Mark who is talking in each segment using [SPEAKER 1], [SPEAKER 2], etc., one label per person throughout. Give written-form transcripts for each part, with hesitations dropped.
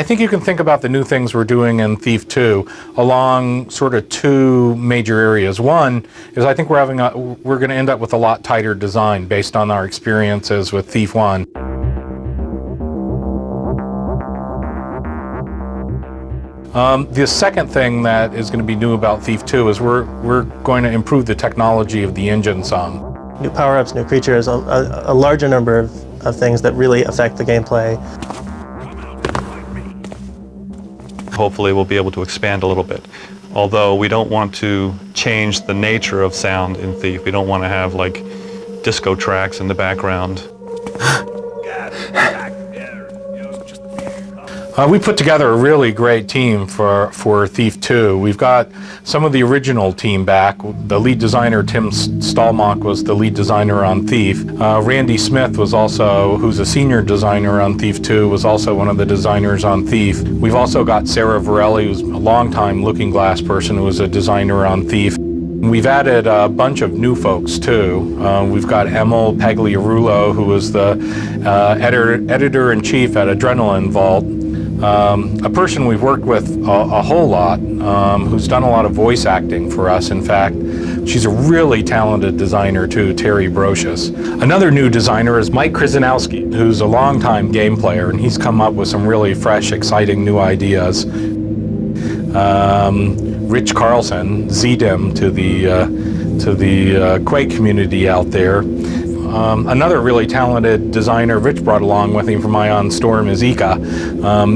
[SPEAKER 1] think you can think about the new things we're doing in Thief 2 along sort of two major areas. One is I think we're going to end up with a lot tighter design based on our experiences with Thief 1. The second thing that is going to be new about Thief 2 is we're going to improve the technology of the engine some.
[SPEAKER 2] New power-ups, new creatures, a larger number of things that really affect the gameplay.
[SPEAKER 3] Hopefully we'll be able to expand a little bit. Although we don't want to change the nature of sound in Thief. We don't want to have like disco tracks in the background.
[SPEAKER 1] We put together a really great team for Thief 2. We've got some of the original team back. The lead designer, Tim Stallmock, was the lead designer on Thief. Randy Smith was also, who's a senior designer on Thief 2, was also one of the designers on Thief. We've also got Sarah Varelli, who's a longtime Looking Glass person, who was a designer on Thief. We've added a bunch of new folks too. We've got Emil Pagliarulo, who was the editor-in-chief at Adrenaline Vault. A person we've worked with a whole lot, who's done a lot of voice acting for us, in fact. She's a really talented designer too, Terry Brocious. Another new designer is Mike Krzyzanowski, who's a longtime game player, and he's come up with some really fresh, exciting new ideas. Rich Carlson, ZDIM to the Quake community out there. Another really talented designer Rich brought along with him from Ion Storm is Ika.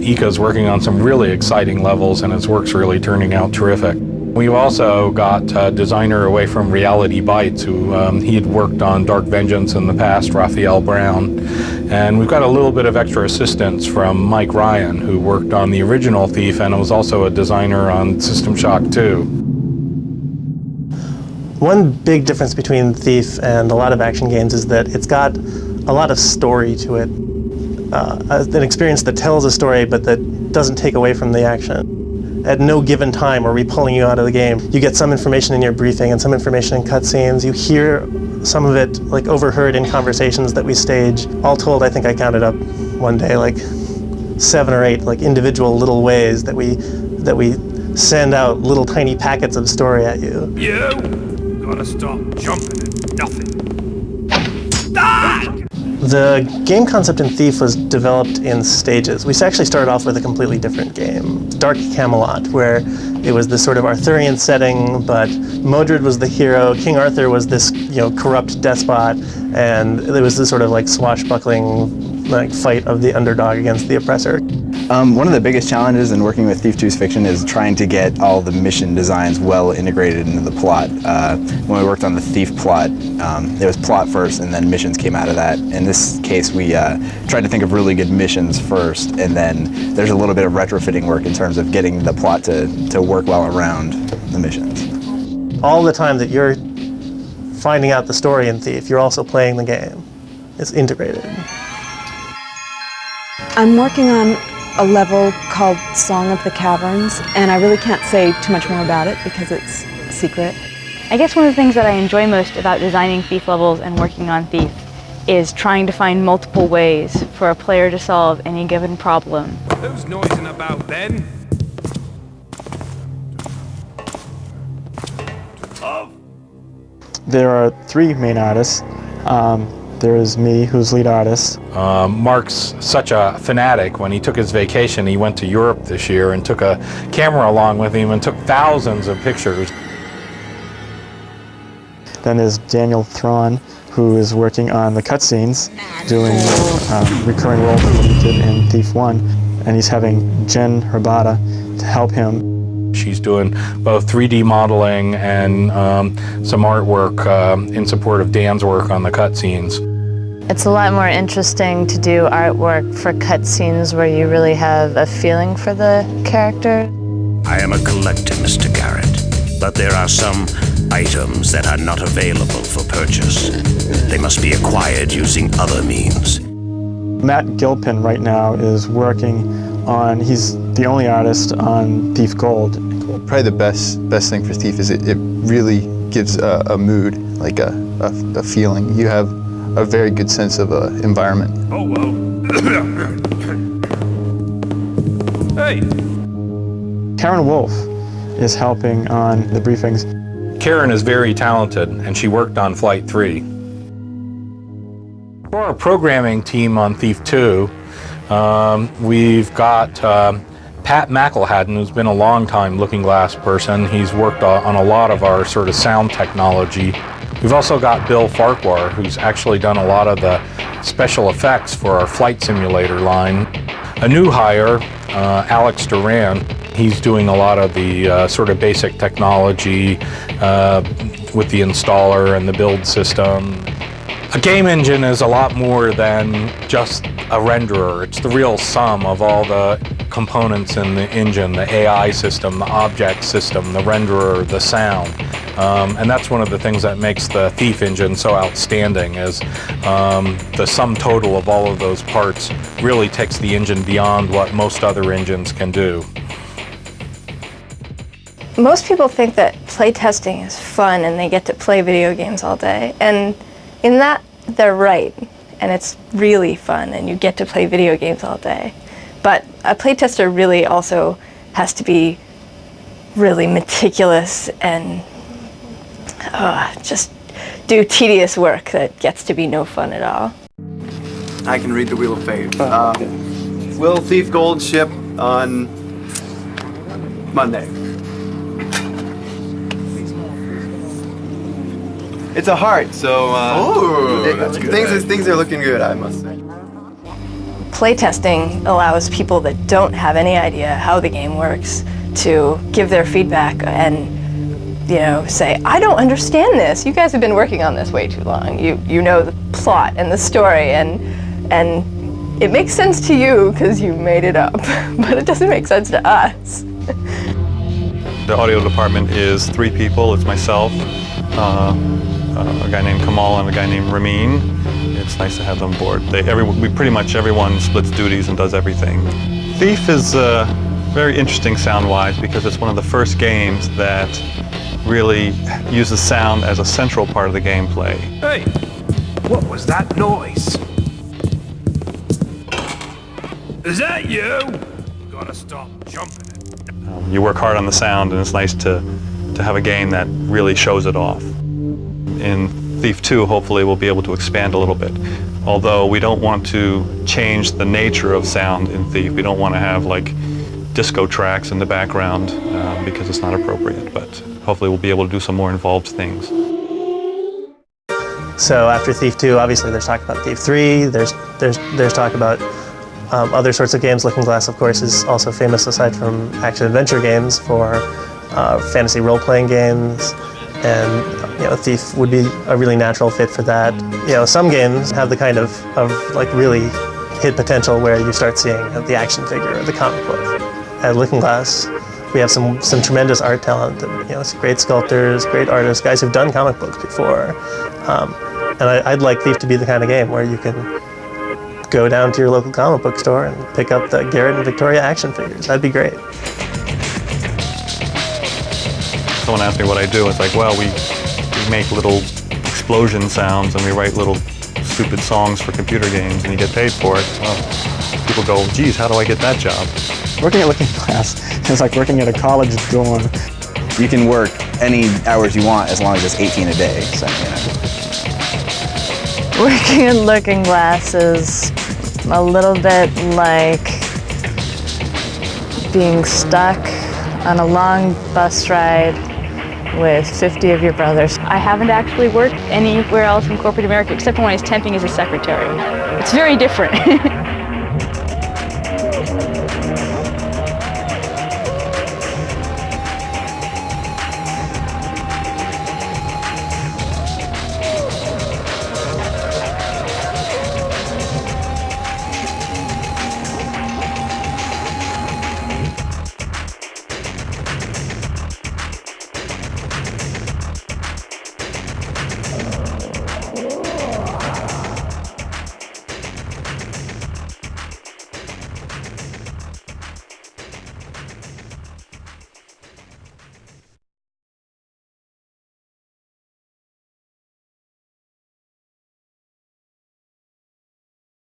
[SPEAKER 1] Ika's working on some really exciting levels, and his work's really turning out terrific. We've also got a designer away from Reality Bites, who he had worked on Dark Vengeance in the past, Raphael Brown. And we've got a little bit of extra assistance from Mike Ryan, who worked on the original Thief and was also a designer on System Shock 2.
[SPEAKER 2] One big difference between Thief and a lot of action games is that it's got a lot of story to it. An experience that tells a story but that doesn't take away from the action. At no given time are we pulling you out of the game. You get some information in your briefing and some information in cutscenes. You hear some of it like overheard in conversations that we stage. All told, I think I counted up one day like 7 or 8 like individual little ways that we send out little tiny packets of story at you.
[SPEAKER 4] Gotta stop jumping at nothing. Ah!
[SPEAKER 2] The game concept in Thief was developed in stages. We actually started off with a completely different game, Dark Camelot, where it was this sort of Arthurian setting, but Modred was the hero, King Arthur was this, corrupt despot, and there was this sort of like swashbuckling fight of the underdog against the oppressor.
[SPEAKER 5] One of the biggest challenges in working with Thief 2's fiction is trying to get all the mission designs well integrated into the plot. When we worked on the Thief plot, it was plot first and then missions came out of that. In this case, we tried to think of really good missions first, and then there's a little bit of retrofitting work in terms of getting the plot to work well around the missions.
[SPEAKER 2] All the time that you're finding out the story in Thief, you're also playing the game. It's integrated.
[SPEAKER 6] I'm working on a level called Song of the Caverns, and I really can't say too much more about it because it's a secret.
[SPEAKER 7] I guess one of the things that I enjoy most about designing Thief levels and working on Thief is trying to find multiple ways for a player to solve any given problem.
[SPEAKER 4] Who's noising about then?
[SPEAKER 8] There are 3 main artists. There is me, who's lead artist.
[SPEAKER 1] Mark's such a fanatic. When he took his vacation, he went to Europe this year and took a camera along with him and took thousands of pictures.
[SPEAKER 8] Then there's Daniel Thrawn, who is working on the cutscenes, doing recurring roles that he did in Thief 1, and he's having Jen Herbata to help him.
[SPEAKER 1] She's doing both 3D modeling and some artwork in support of Dan's work on the cutscenes.
[SPEAKER 9] It's a lot more interesting to do artwork for cutscenes where you really have a feeling for the character.
[SPEAKER 10] I am a collector, Mr. Garrett, but there are some items that are not available for purchase. They must be acquired using other means.
[SPEAKER 8] Matt Gilpin right now is working on, he's the only artist on Thief Gold.
[SPEAKER 11] Probably the best thing for Thief is it really gives a mood, like a feeling. You have a very good sense of environment.
[SPEAKER 4] Oh, well. Hey!
[SPEAKER 8] Karen Wolf is helping on the briefings.
[SPEAKER 1] Karen is very talented, and she worked on Flight 3. For our programming team on Thief 2, we've got Pat McElhadden, who's been a long time Looking Glass person. He's worked on a lot of our sort of sound technology. We've also got Bill Farquhar, who's actually done a lot of the special effects for our flight simulator line. A new hire, Alex Duran, he's doing a lot of the sort of basic technology with the installer and the build system. A game engine is a lot more than just a renderer. It's the real sum of all the components in the engine, the AI system, the object system, the renderer, the sound. And that's one of the things that makes the Thief engine so outstanding is the sum total of all of those parts really takes the engine beyond what most other engines can do.
[SPEAKER 12] Most people think that playtesting is fun and they get to play video games all day. And in that, they're right. And it's really fun and you get to play video games all day. But a playtester really also has to be really meticulous and just do tedious work that gets to be no fun at all.
[SPEAKER 13] I can read the Wheel of Fate. Will Thief Gold ship on Monday? It's a heart, so
[SPEAKER 11] that's good.
[SPEAKER 13] Things are looking good, I must say.
[SPEAKER 12] Playtesting allows people that don't have any idea how the game works to give their feedback and say, I don't understand this. You guys have been working on this way too long. You know the plot and the story and it makes sense to you because you made it up, but it doesn't make sense to us.
[SPEAKER 3] The audio department is 3 people. It's myself, a guy named Kamal and a guy named Ramin. It's nice to have them on board. Pretty much everyone splits duties and does everything. Thief is very interesting sound-wise because it's one of the first games that really uses sound as a central part of the gameplay.
[SPEAKER 4] Hey! What was that noise? Is that you? Gotta stop jumping it.
[SPEAKER 3] You work hard on the sound and it's nice to have a game that really shows it off. In Thief 2, hopefully we'll be able to expand a little bit. Although we don't want to change the nature of sound in Thief. We don't want to have like disco tracks in the background because it's not appropriate, but hopefully we'll be able to do some more involved things.
[SPEAKER 2] So after Thief 2, obviously there's talk about Thief 3, there's talk about other sorts of games. Looking Glass, of course, is also famous aside from action-adventure games for fantasy role-playing games, and Thief would be a really natural fit for that. Some games have the kind of like really hit potential where you start seeing the action figure or the comic book. At Looking Glass, we have some tremendous art talent, and some great sculptors, great artists, guys who've done comic books before. And I'd like Thief to be the kind of game where you can go down to your local comic book store and pick up the Garrett and Victoria action figures. That'd be great.
[SPEAKER 3] Someone asked me what I do. It's like, well, we make little explosion sounds and we write little stupid songs for computer games and you get paid for it. Well, people go, geez, how do I get that job?
[SPEAKER 8] Working at Looking Glass is like working at a college dorm.
[SPEAKER 5] You can work any hours you want as long as it's 18 a day. So,
[SPEAKER 9] Working at Looking Glass is a little bit like being stuck on a long bus ride with 50 of your brothers.
[SPEAKER 7] I haven't actually worked anywhere else in corporate America except for when I was temping as a secretary. It's very different.